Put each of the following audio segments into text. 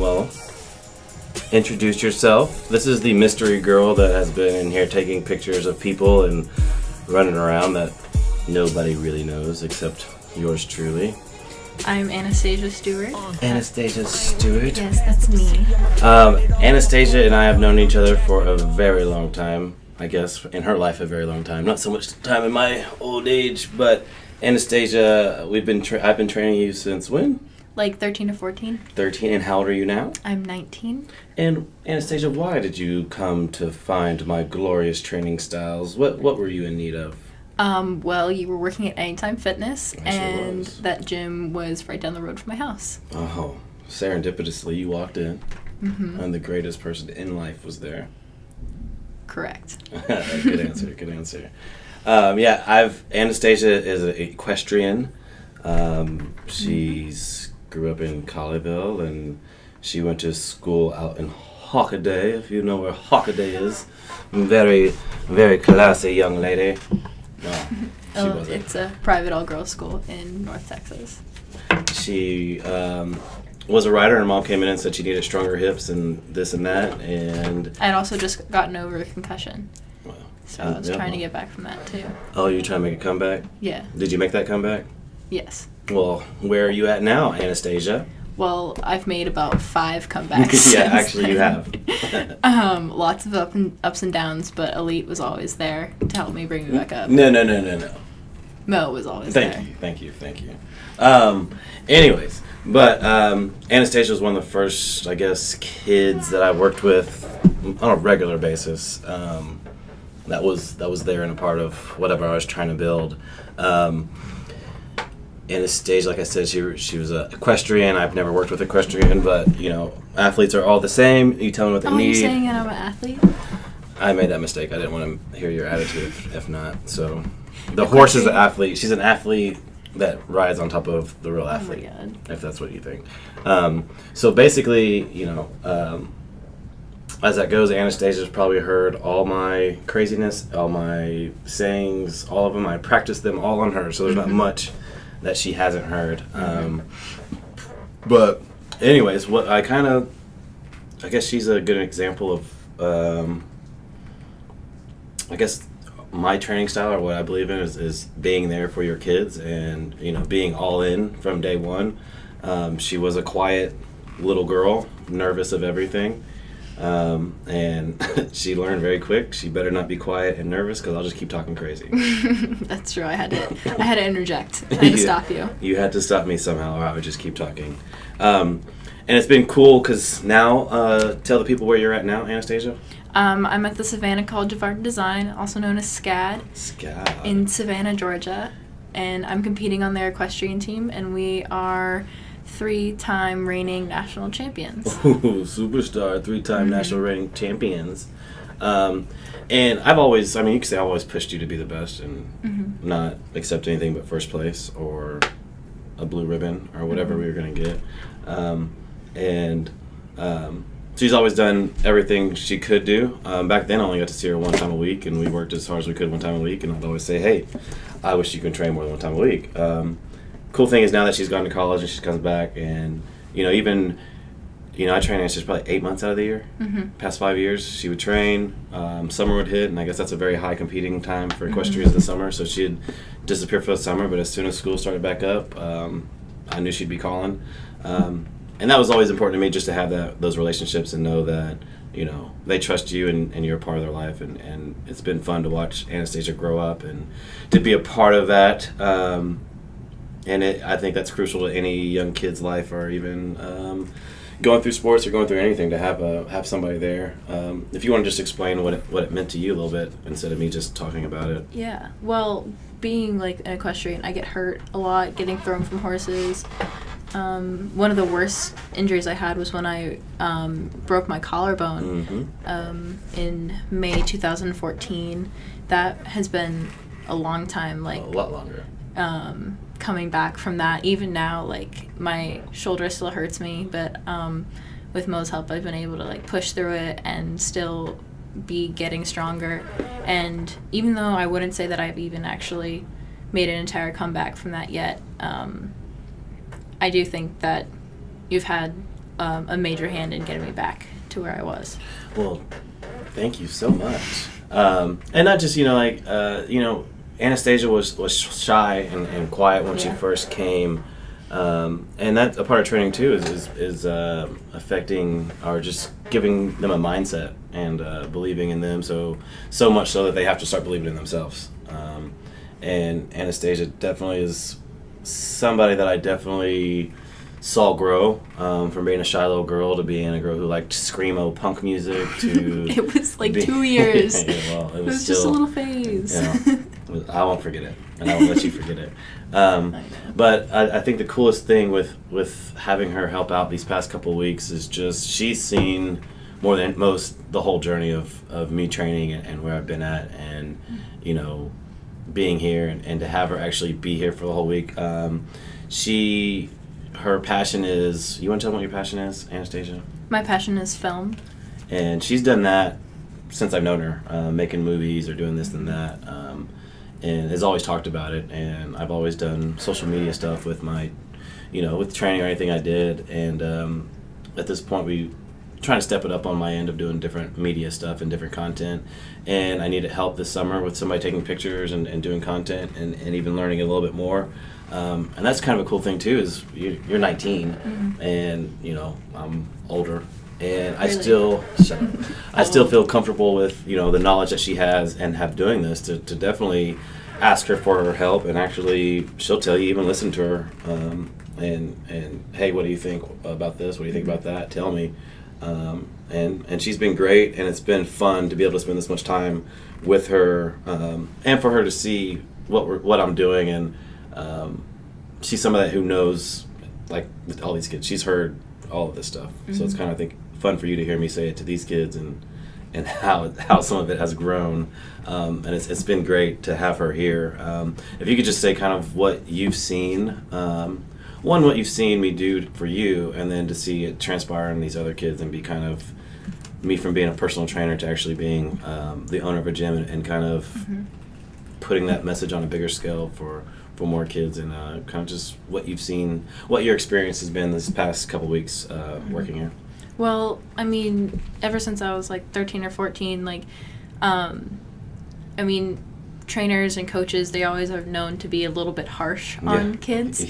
well, introduce yourself. This is the mystery girl that has been in here taking pictures of people and running around that nobody really knows except yours truly. I'm Anastasia Stewart. Anastasia Stewart? Yes, that's me. Anastasia and I have known each other for a very long time. I guess in her life a very long time. Not so much time in my old age, but Anastasia, I've been training you since when? Like 13 to 14. 13, and how old are you now? I'm 19. And Anastasia, why did you come to find my glorious training styles? What were you in need of? Well, you were working at Anytime Fitness, and was. that gym was right down the road from my house. Oh, serendipitously you walked in, Mm-hmm. and the greatest person in life was there. Correct. Good answer. Anastasia is an equestrian. She's grew up in Colleyville, and she went to school out in Hockaday, if you know where Hockaday is. Very, very classy young lady. No, she wasn't. It's a private all-girls school in North Texas. She was a rider. Her mom came in and said she needed stronger hips and this and that. And I'd also just gotten over a concussion, well, so I was trying to get back from that too. Oh, you're trying to make a comeback? Yeah. Did you make that comeback? Yes. Well, where are you at now, Anastasia? Well, I've made about 5 comebacks. Yeah, since actually you then. have. Lots of ups and downs, but Elite was always there to help me bring me back up. No. Mo was always there. Thank you. Anyways, but Anastasia was one of the first, I guess, kids that I worked with on a regular basis. That was there and a part of whatever I was trying to build. Anastasia, like I said, she was an equestrian. I've never worked with equestrian, but athletes are all the same. You tell them what they need. Are you saying that I'm an athlete? I made that mistake. I didn't want to hear your attitude if not. So, the horse is the athlete. She's an athlete that rides on top of the real athlete. Oh my God. If that's what you think. So basically, as that goes, Anastasia's probably heard all my craziness, all my sayings, all of them. I practiced them all on her, so there's not much that she hasn't heard. But anyways, I guess she's a good example of, I guess my training style, or what I believe in, is being there for your kids and, being all in from day one. She was a quiet little girl, nervous of everything. And she learned very quick. She better not be quiet and nervous because I'll just keep talking crazy. That's true. I had to interject. I had to stop you. You had to stop me somehow, or I would just keep talking. And it's been cool because now, tell the people where you're at now, Anastasia. I'm at the Savannah College of Art and Design, also known as SCAD, in Savannah, Georgia, and I'm competing on their equestrian team, and we are 3-time reigning national champions. Ooh, superstar, 3-time national reigning champions. And I've always, you could say I've always pushed you to be the best and not accept anything but first place or a blue ribbon or whatever we were going to get. She's always done everything she could do. Back then I only got to see her one time a week, and we worked as hard as we could one time a week, and I'd always say, hey, I wish you could train more than one time a week. Cool thing is now that she's gone to college and she comes back, and I train Anastasia probably 8 months out of the year. Past 5 years she would train, summer would hit, and I guess that's a very high competing time for equestrians in the summer, so she'd disappear for the summer, but as soon as school started back up, I knew she'd be calling. And that was always important to me, just to have those relationships and know that they trust you and you're a part of their life, and it's been fun to watch Anastasia grow up and to be a part of that. And I think that's crucial to any young kid's life, or even going through sports or going through anything, to have somebody there. If you want to just explain what it meant to you a little bit instead of me just talking about it. Yeah, well, being like an equestrian, I get hurt a lot, getting thrown from horses. One of the worst injuries I had was when I broke my collarbone in May 2014. That has been a long time, a lot longer. Coming back from that. Even now, my shoulder still hurts me, but with Mo's help, I've been able to push through it and still be getting stronger. And even though I wouldn't say that I've even actually made an entire comeback from that yet, I do think that you've had a major hand in getting me back to where I was. Well, thank you so much. And not just, Anastasia was shy and quiet when she first came. And that's a part of training too, is affecting or just giving them a mindset and believing in them so much so that they have to start believing in themselves. And Anastasia definitely is somebody that I definitely saw grow from being a shy little girl to being a girl who liked screamo punk music to it was like 2 years. Yeah, well, it was just a little phase. I won't forget it, and I won't let you forget it. But I think the coolest thing with having her help out these past couple of weeks is just she's seen more than most the whole journey of me training and where I've been at, and being here and to have her actually be here for the whole week. Her passion is, you want to tell them what your passion is, Anastasia? My passion is film. And she's done that since I've known her, making movies or doing this and that, and has always talked about it. And I've always done social media stuff with my, with training or anything I did. And at this point, we trying to step it up on my end of doing different media stuff and different content. And I needed help this summer with somebody taking pictures and doing content and even learning a little bit more. And that's kind of a cool thing too, is you're 19 and I'm older, and I still feel comfortable with the knowledge that she has and have doing this to definitely ask her for her help, and actually she'll tell you, even listen to her, and hey, what do you think about this, what do you think about that, tell me. And she's been great, and it's been fun to be able to spend this much time with her, and for her to see what I'm doing. And she's somebody who knows, like with all these kids, she's heard all of this stuff. So it's kind of, I think, fun for you to hear me say it to these kids and how some of it has grown. And it's been great to have her here. If you could just say kind of what you've seen, what you've seen me do for you, and then to see it transpire in these other kids and be kind of me from being a personal trainer to actually being the owner of a gym and kind of putting that message on a bigger scale for more kids, and kind of just what you've seen, what your experience has been this past couple weeks working here. Well, I mean, ever since I was like 13 or 14, trainers and coaches, they always are known to be a little bit harsh on kids.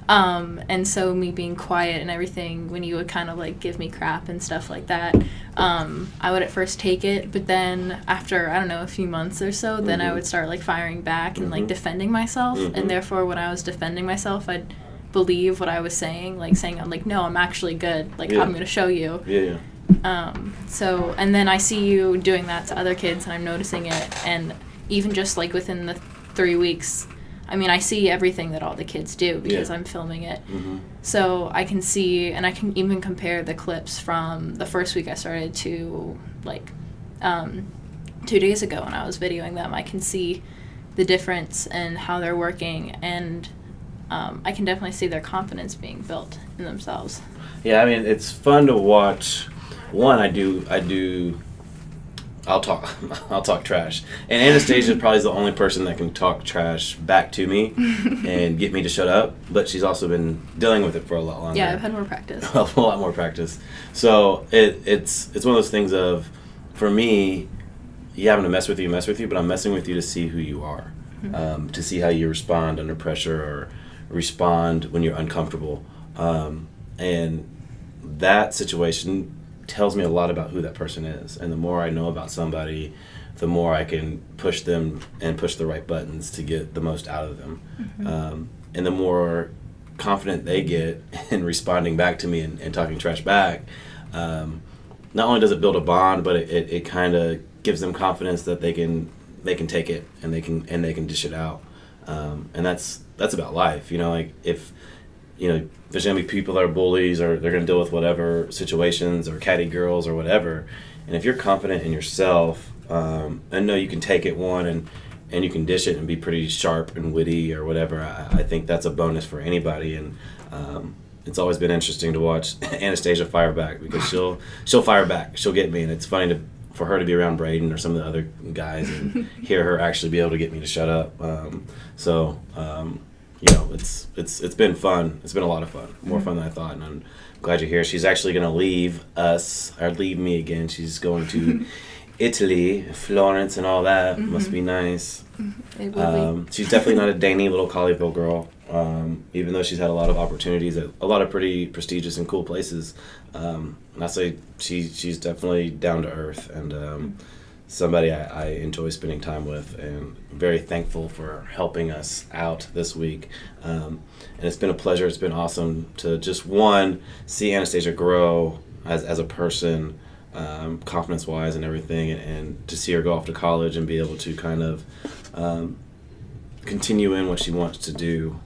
And so me being quiet and everything, when you would kind of like give me crap and stuff like that, I would at first take it, but then after, I don't know, a few months or so, then I would start like firing back and like defending myself. And therefore when I was defending myself, I'd believe what I was saying, like saying, I'm like, no, I'm actually good. Like, I'm going to show you. So, and then I see you doing that to other kids, and I'm noticing it. And even just like within the 3 weeks, I mean, I see everything that all the kids do because I'm filming it. So I can see, and I can even compare the clips from the first week I started to like 2 days ago when I was videoing them. I can see the difference in how they're working, and I can definitely see their confidence being built in themselves. Yeah, I mean, it's fun to watch. One, I'll talk trash. And Anastasia probably is the only person that can talk trash back to me and get me to shut up, but she's also been dealing with it for a lot longer. Yeah, I've had more practice. A lot more practice. So it's one of those things of, for me, I'm going to mess with you, but I'm messing with you to see who you are, to see how you respond under pressure or respond when you're uncomfortable. And that situation tells me a lot about who that person is. And the more I know about somebody, the more I can push them and push the right buttons to get the most out of them. And the more confident they get in responding back to me and talking trash back, not only does it build a bond, but it kind of gives them confidence that they can take it and they can dish it out. And that's about life. Like if there's going to be people that are bullies, or they're going to deal with whatever situations, or catty girls or whatever. And if you're confident in yourself, and know you can take it and you can dish it and be pretty sharp and witty or whatever, I think that's a bonus for anybody. And it's always been interesting to watch Anastasia fire back, because she'll fire back. She'll get me, and it's funny for her to be around Braden or some of the other guys and hear her actually be able to get me to shut up. it's been fun. It's been a lot of fun, more fun than I thought, and I'm glad you're here. She's actually going to leave me again. She's going to Italy, Florence, and all that. Must be nice. It will be. She's definitely not a dainty little Colleyville girl, even though she's had a lot of opportunities at a lot of pretty prestigious and cool places. And I say she's definitely down to earth and somebody I enjoy spending time with, and very thankful for helping us out this week. And it's been a pleasure. It's been awesome to just, see Anastasia grow as a person, confidence-wise and everything, and to see her go off to college and be able to kind of continue in what she wants to do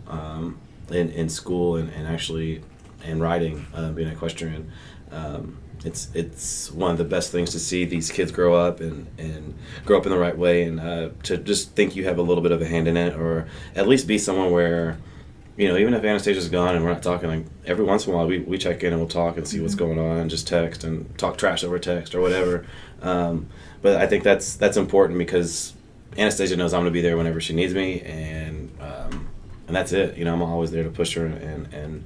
in school and actually in riding, being an equestrian. It's one of the best things to see these kids grow up and grow up in the right way, and to just think you have a little bit of a hand in it, or at least be someone where, even if Anastasia's gone and we're not talking, like every once in a while we check in and we'll talk and see what's going on, and just text and talk trash over text or whatever. But I think that's important, because Anastasia knows I'm going to be there whenever she needs me, and that's it. I'm always there to push her and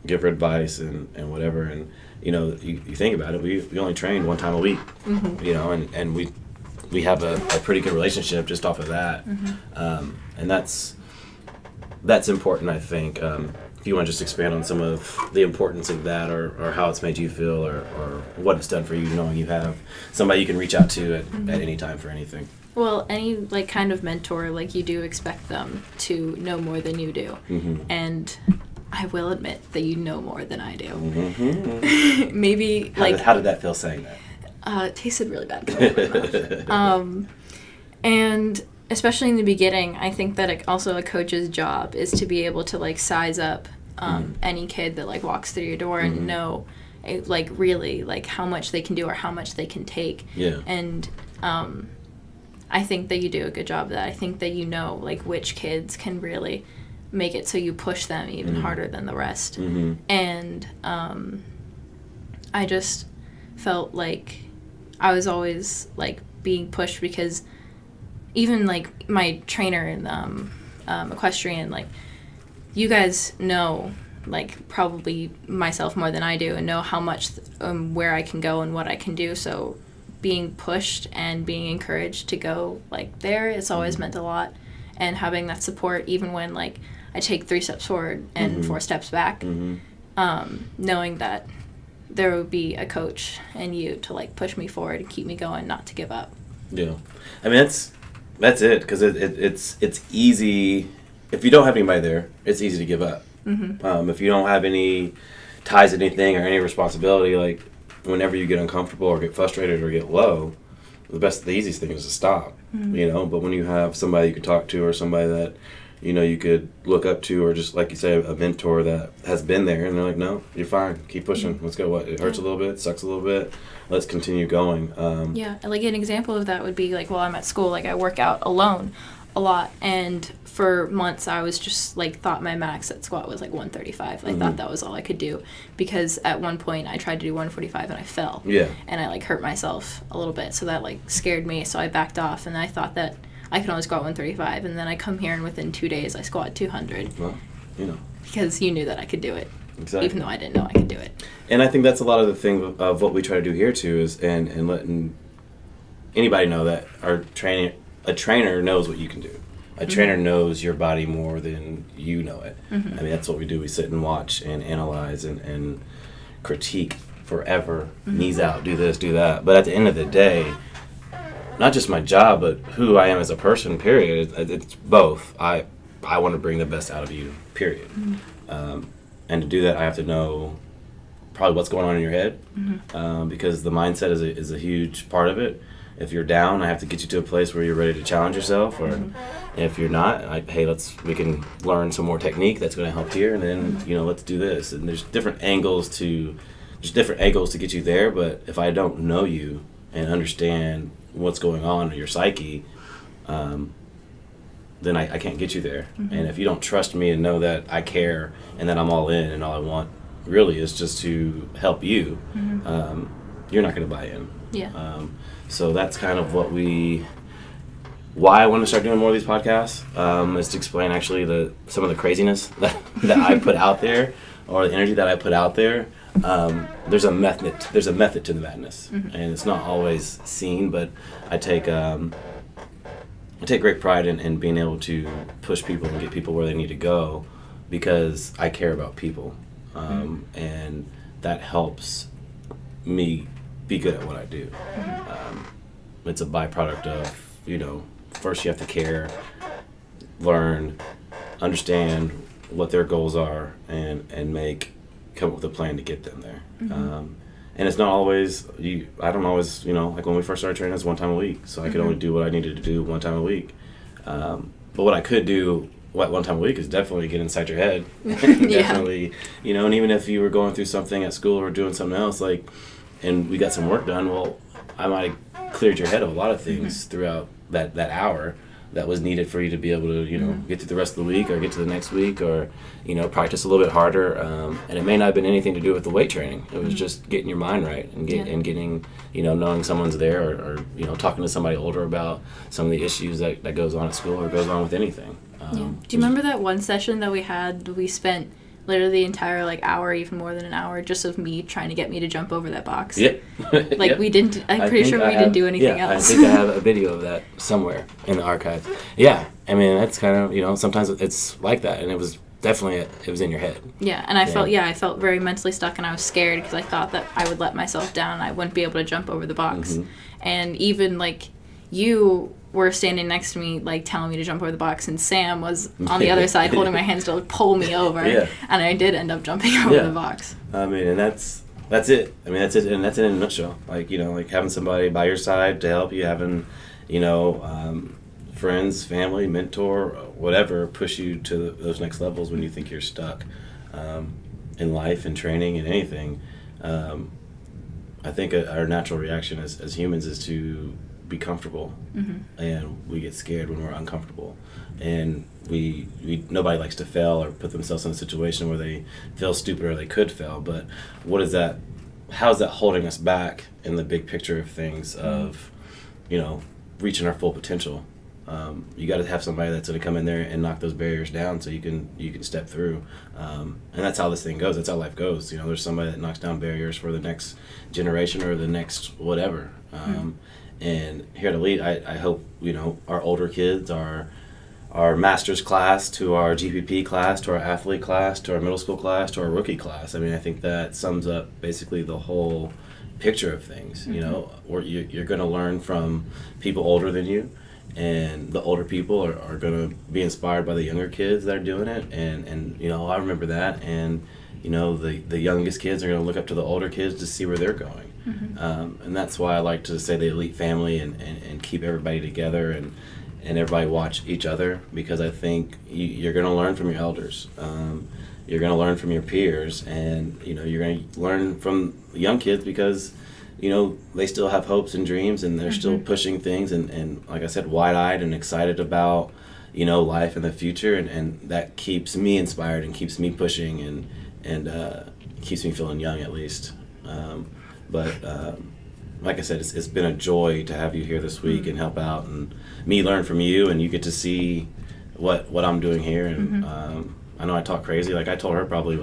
give her advice and whatever. And you think about it, we only train one time a week, and we have a pretty good relationship just off of that. And that's important, I think. If you want to just expand on some of the importance of that, or how it's made you feel, or what it's done for you, knowing you have somebody you can reach out to at any time for anything. Well, any kind of mentor, you do expect them to know more than you do. And I will admit that you know more than I do. Maybe how did that feel saying that? It tasted really bad coming out of my mouth. And especially in the beginning, I think that also a coach's job is to be able to size up any kid that walks through your door and know really how much they can do or how much they can take. Yeah. And I think that you do a good job of that. I think that which kids can really make it so you push them even harder than the rest. And I just felt like I was always being pushed, because even my trainer in equestrian, you guys know probably myself more than I do, and know how much where I can go and what I can do. So being pushed and being encouraged to go there, it's always meant a lot. And having that support, even when I take 3 steps forward and 4 steps back, knowing that there would be a coach and you to push me forward and keep me going, not to give up. Yeah, I mean that's it, because it's easy if you don't have anybody there. It's easy to give up. If you don't have any ties to anything or any responsibility, whenever you get uncomfortable or get frustrated or get low, the easiest thing is to stop. But when you have somebody you can talk to, or somebody that you could look up to, or just like you say, a mentor that has been there, and they're like, no, you're fine, keep pushing, let's go. It hurts a little bit, sucks a little bit, let's continue going. Yeah, an example of that would be while I'm at school, I work out alone a lot, and for months I was just thought my max at squat was 135. I thought that was all I could do, because at one point I tried to do 145 and I fell. Yeah. And I hurt myself a little bit, so that scared me, so I backed off, and I thought that I could only squat 135, and then I come here and within 2 days I squat 200. Well, because you knew that I could do it. Exactly. Even though I didn't know I could do it. And I think that's a lot of the thing of what we try to do here too, is and letting anybody know that a trainer knows what you can do. A trainer knows your body more than you know it. I mean, that's what we do. We sit and watch and analyze and critique forever. Knees out, do this, do that. But at the end of the day, not just my job, but who I am as a person, period. It's both. I want to bring the best out of you, period. And to do that, I have to know probably what's going on in your head, because the mindset is a huge part of it. If you're down, I have to get you to a place where you're ready to challenge yourself, or if you're not, hey, we can learn some more technique that's going to help here, and then let's do this. And there's different angles to get you there. But if I don't know you and understand what's going on in your psyche, then I can't get you there. And if you don't trust me and know that I care and that I'm all in and all I want really is just to help you, you're not going to buy in. Yeah. So that's kind of what we why I want to start doing more of these podcasts is to explain actually some of the craziness that I put out there, or the energy that I put out there. There's a method to the madness, and it's not always seen, but I take great pride in being able to push people and get people where they need to go, because I care about people, and that helps me be good at what I do. It's a byproduct of, first you have to care, learn, understand what their goals are, and come up with a plan to get them there. And it's not always, I don't always, like when we first started training, it was 1 time a week, so I could only do what I needed to do 1 time a week. But what I could do 1 time a week is definitely get inside your head. Definitely, and even if you were going through something at school or doing something else, and we got some work done, well, I might have cleared your head of a lot of things throughout that hour that was needed for you to be able to, get through the rest of the week or get to the next week, or, practice a little bit harder. And it may not have been anything to do with the weight training. It was just getting your mind right and getting, knowing someone's there, or talking to somebody older about some of the issues that goes on at school or goes on with anything. Do you remember that one session that we had? We spent literally the entire hour, even more than an hour, just of me trying to get me to jump over that box. Yep. We didn't. I'm pretty sure we didn't do anything else. I think I have a video of that somewhere in the archives. Yeah, I mean that's kind of sometimes it's like that, and it was definitely it was in your head. Yeah, and I felt very mentally stuck, and I was scared because I thought that I would let myself down and I wouldn't be able to jump over the box. And even you were standing next to me, telling me to jump over the box, and Sam was on the other side holding my hands to pull me over, and I did end up jumping over the box. I mean, and that's it. I mean, that's it, and that's it in a nutshell. Having somebody by your side to help you, having, friends, family, mentor, whatever, push you to those next levels when you think you're stuck in life and training and anything. I think our natural reaction as humans is to be comfortable, and we get scared when we're uncomfortable, and we nobody likes to fail or put themselves in a situation where they feel stupid or they could fail. But how is that holding us back in the big picture of things, of reaching our full potential? You got to have somebody that's going to come in there and knock those barriers down so you can step through, and that's how this thing goes. That's how life goes. There's somebody that knocks down barriers for the next generation or the next whatever. And here at Elite, I hope our older kids, our master's class, to our GPP class, to our athlete class, to our middle school class, to our rookie class. I mean, I think that sums up basically the whole picture of things. Where you're going to learn from people older than you, and the older people are going to be inspired by the younger kids that are doing it. And I remember that. And the youngest kids are going to look up to the older kids to see where they're going. And that's why I like to say the Elite family, and keep everybody together, and everybody watch each other, because I think you're going to learn from your elders. You're going to learn from your peers, and you're going to learn from young kids, because they still have hopes and dreams, and they're still pushing things, and like I said, wide-eyed and excited about life and the future, and that keeps me inspired and keeps me pushing, and keeps me feeling young, at least. But like I said, it's been a joy to have you here this week and help out, and me learn from you, and you get to see what I'm doing here. And I know I talk crazy. I told her probably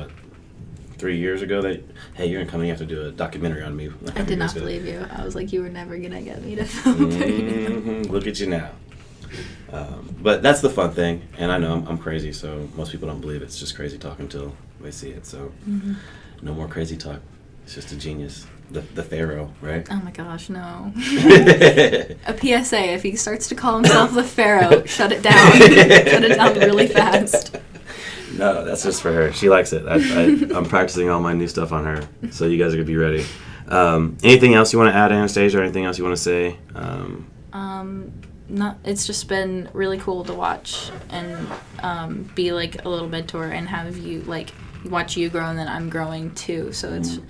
3 years ago that, hey, you're gonna come and you have to do a documentary on me. I did not believe you. I was like, you were never gonna get me to film. Look at you now. But that's the fun thing, and I know I'm crazy, so most people don't believe it's just crazy talk until they see it. So no more crazy talk. It's just a genius. The Pharaoh, right? Oh my gosh, no. A PSA, if he starts to call himself the Pharaoh, shut it down. Shut it down really fast. No, that's just for her. She likes it. I'm practicing all my new stuff on her, so you guys are going to be ready. Anything else you want to add, Anastasia, or anything else you want to say? It's just been really cool to watch and be a little mentor and have you watch you grow, and then I'm growing too. So it's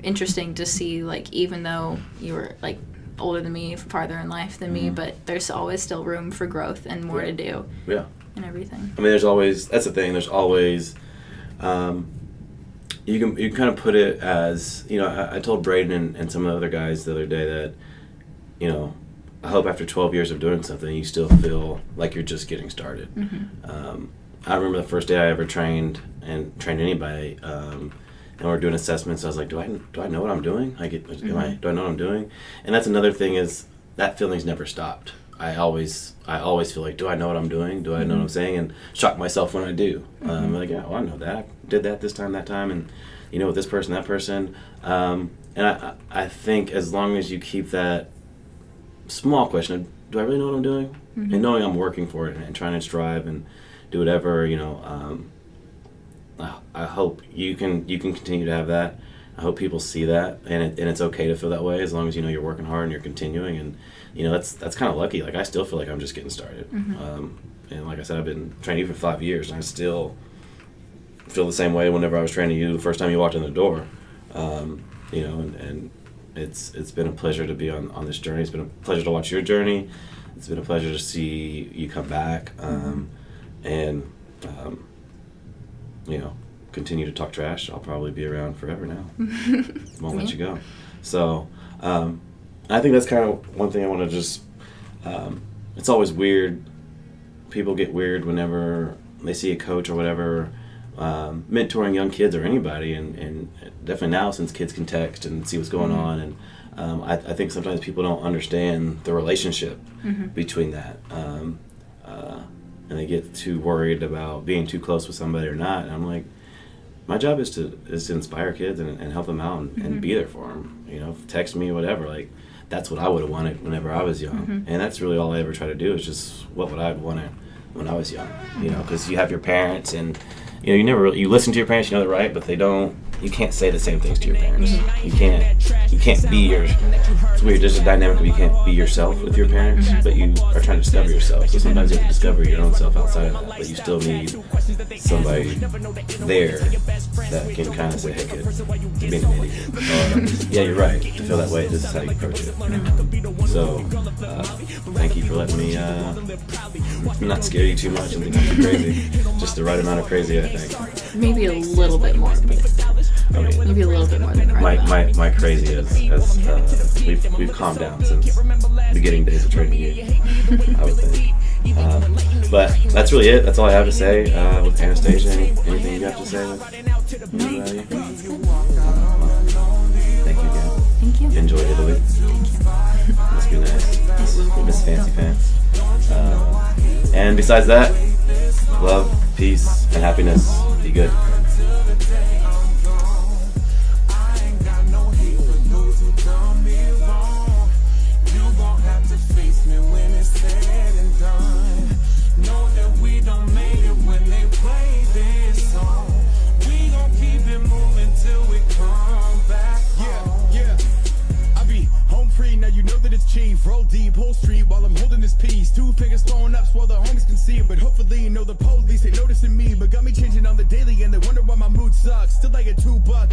interesting to see even though you were older than me, farther in life than me, but there's always still room for growth and more to do. Yeah. And everything. I mean, that's the thing. There's always you can kind of put it as I told Braden and some of the other guys the other day that I hope after 12 years of doing something, you still feel like you're just getting started. I remember the first day I ever trained anybody, and we're doing assessments. I was like, do I know what I'm doing? Do I know what I'm doing? And that's another thing, is that feeling's never stopped. I always feel like, do I know what I'm doing? Do I know what I'm saying? And shock myself when I do. Like, yeah, well, I know that. I did that this time, that time, and with this person, that person. And I think as long as you keep that small question of, do I really know what I'm doing? And knowing I'm working for it and trying to strive and do whatever, I hope you can continue to have that. I hope people see that, and it's okay to feel that way, as long as you're working hard and you're continuing. And that's kind of lucky. Like, I still feel like I'm just getting started. And like I said, I've been training for 5 years, and I still feel the same way whenever I was training you the first time you walked in the door. And it's been a pleasure to be on this journey. It's been a pleasure to watch your journey. It's been a pleasure to see you come back, and continue to talk trash. I'll probably be around forever now. Won't let you go. So I think that's kind of one thing I want to just, it's always weird. People get weird whenever they see a coach or whatever mentoring young kids or anybody, and definitely now, since kids can text and see what's going on, and I think sometimes people don't understand the relationship between that, and they get too worried about being too close with somebody or not. And I'm like, my job is to inspire kids and help them out and be there for them. Text me, whatever. Like, that's what I would have wanted whenever I was young, and that's really all I ever try to do, is just what would I have wanted when I was young. Because you have your parents, and you listen to your parents, they're right, but they don't. You can't say the same things to your parents. You can't be your. It's weird. There's a dynamic where you can't be yourself with your parents, but you are trying to discover yourself. So sometimes you have to discover your own self outside of that, but you still need somebody there that can kind of say, "Hey, kid, you're being an idiot." Or, "Yeah, you're right. To feel that way, this is how you approach it." So, thank you for letting me not scare you too much and think I'm too crazy. Just the right amount of crazy, I think. Maybe a little bit more. Maybe a little bit more than my crazy is we've calmed down since the beginning days of training you, I would think. But that's really it. That's all I have to say with Anastasia. Anything you have to say with anybody? Thank you again. Thank you. Enjoy Italy. Must be nice. Miss Fancy Pants. And besides that, love, peace, and happiness. Be good. Roll deep, whole street while I'm holding this piece. 2 fingers thrown up so all the homies can see it. But hopefully, the police ain't noticing me. But got me changing on the daily, and they wonder why my mood sucks. Still I get $2.